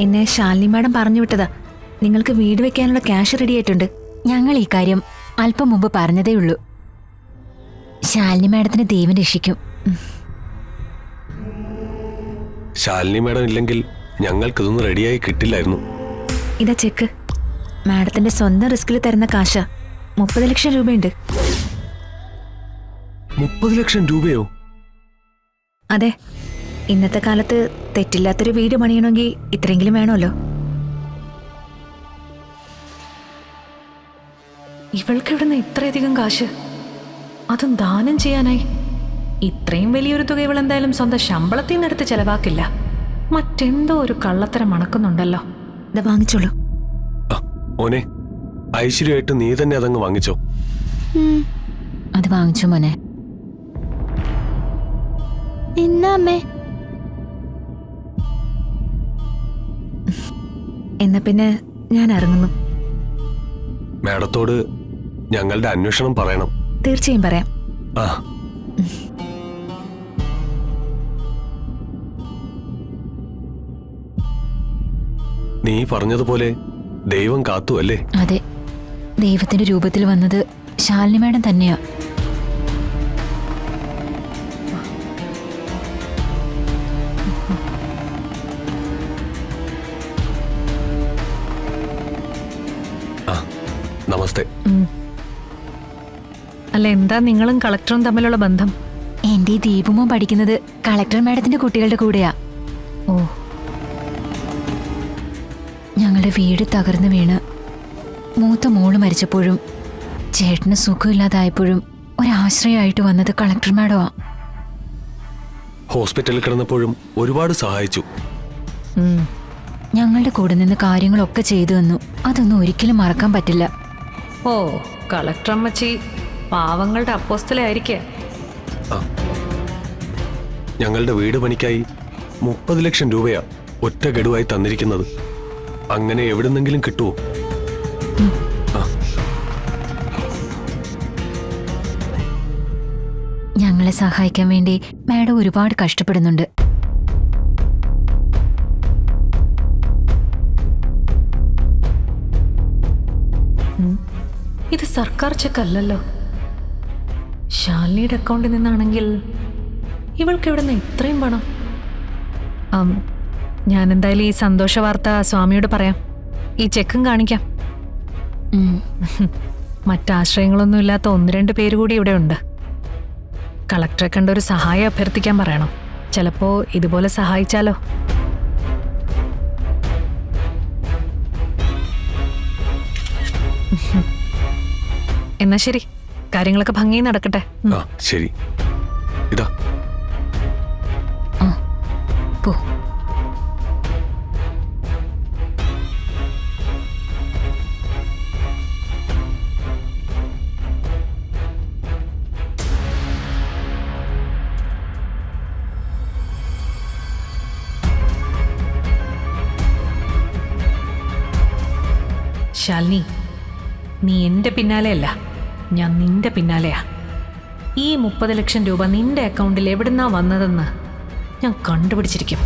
എന്നെ ശാലിനി മാഡം പറഞ്ഞു വിട്ടതാ. നിങ്ങൾക്ക് വീട് വെക്കാനുള്ള ക്യാഷ് റെഡി ആയിട്ടുണ്ട്. ഞങ്ങൾ ഈ കാര്യം അല്പം മുമ്പ് പറഞ്ഞതേ ഉള്ളൂ. ശാലിനി മാഡത്തിന് ദൈവം രക്ഷിക്കും. ശാലിനി മാഡം ഇല്ലെങ്കിൽ ഞങ്ങൾക്കിതൊന്നും റെഡിയായി കിട്ടില്ലായിരുന്നു. ഇതാ ചെക്ക്. മാഡത്തിന്റെ സ്വന്തം റിസ്കിൽ തരുന്ന കാശ. 30 ലക്ഷം രൂപയുണ്ട്. 30 ലക്ഷം രൂപയോ? അതെ, ഇന്നത്തെ കാലത്ത് തെറ്റില്ലാത്തൊരു വീട് പണിയണമെങ്കിൽ ഇത്രയെങ്കിലും വേണമല്ലോ. ഇവൾക്ക് ഇവിടുന്ന് ഇത്രയധികം കാശ്, അതും ദാനം ചെയ്യാനായി. ഇത്രയും വലിയൊരു തുക ഇവൾ എന്തായാലും സ്വന്തം ശമ്പളത്തിൽ നിന്ന് എടുത്ത് ചെലവാക്കില്ല. മറ്റെന്തോ ഒരു കള്ളത്തരം മണക്കുന്നുണ്ടല്ലോ. ഇതാ വാങ്ങിച്ചോളൂ. മോനെ, ഐശ്വര്യമായിട്ട് നീ തന്നെ അതങ്ങ് വാങ്ങിച്ചോ. അത് വാങ്ങിച്ചു മോനെ. എന്നാമ്മേ? എന്നാ പിന്നെ ഞാൻ ഇറങ്ങുന്നു. മാഡത്തോട് ഞങ്ങളുടെ അന്വേഷണം പറയണം. തീർച്ചയായും പറയാം. ആ, നീ പറഞ്ഞതുപോലെ ദൈവം കാത്തു അല്ലേ? അതെ, ദൈവത്തിന്റെ രൂപത്തിൽ വന്നത് ശാലിനി മാഡം തന്നെയാ. നമസ്തേ. അല്ല, എന്താ നിങ്ങളും കളക്ടറും തമ്മിലുള്ള ബന്ധം? എന്റെ ഈ ദീപമോ പഠിക്കുന്നത് കളക്ടർ മാഡത്തിന്റെ കുട്ടികളുടെ കൂടെയാ. ഓ, ഞങ്ങളുടെ വീട് തകർന്നു വീണ് മൂത്ത മോള് മരിച്ചപ്പോഴും ചേട്ടന് സുഖമില്ലാതായപ്പോഴും ഒരാശ്രയമായിട്ട് വന്നത് കളക്ടർ മാഡമാ. ഹോസ്പിറ്റലിൽ കിടന്നപ്പോഴും ഒരുപാട് സഹായിച്ചു. ഞങ്ങളുടെ കൂടെ നിന്ന് കാര്യങ്ങളൊക്കെ ചെയ്തു തന്നു. അതൊന്നും ഒരിക്കലും മറക്കാൻ പറ്റില്ല. ഓ, കളക്ടർ അമ്മച്ചി പാവങ്ങളുടെ അപ്പോസ്തലായിരിക്കേ. ഞങ്ങളുടെ വീട് പണിക്കായി 30 ലക്ഷം രൂപയാ ഒറ്റ ഗഡുവായി തന്നിരിക്കുന്നത്. അങ്ങനെ എവിടുന്നെങ്കിലും കിട്ടുമോ? ഞങ്ങളെ സഹായിക്കാൻ വേണ്ടി മാഡം ഒരുപാട് കഷ്ടപ്പെടുന്നുണ്ട്. ഇത് സർക്കാർ ചെക്ക് അല്ലല്ലോ. ശാലിനിയുടെ അക്കൗണ്ടിൽ നിന്നാണെങ്കിൽ ഇവൾക്ക് എവിടെ നിന്ന് ഇത്രയും പണം? ഞാൻ എന്തായാലും ഈ സന്തോഷ വാർത്ത സ്വാമിയോട് പറയാം. ഈ ചെക്കും കാണിക്കാം. മറ്റാശ്രയങ്ങളൊന്നും ഇല്ലാത്ത 1-2 പേര് കൂടി ഇവിടെ ഉണ്ട്. കളക്ടറെ കണ്ട ഒരു സഹായം അഭ്യർത്ഥിക്കാൻ പറയണം. ചിലപ്പോ ഇതുപോലെ സഹായിച്ചാലോ. എന്നാ ശരി, കാര്യങ്ങളൊക്കെ ഭംഗി നടക്കട്ടെ. ആ ശരി. ഇതാ പോ. ശാലിനി, നീ എൻ്റെ പിന്നാലെയല്ല, ഞാൻ നിന്റെ പിന്നാലെയാ. ഈ 30 ലക്ഷം രൂപ നിന്റെ അക്കൗണ്ടിൽ എവിടുന്നാ വന്നതെന്ന് ഞാൻ കണ്ടുപിടിച്ചിരിക്കും.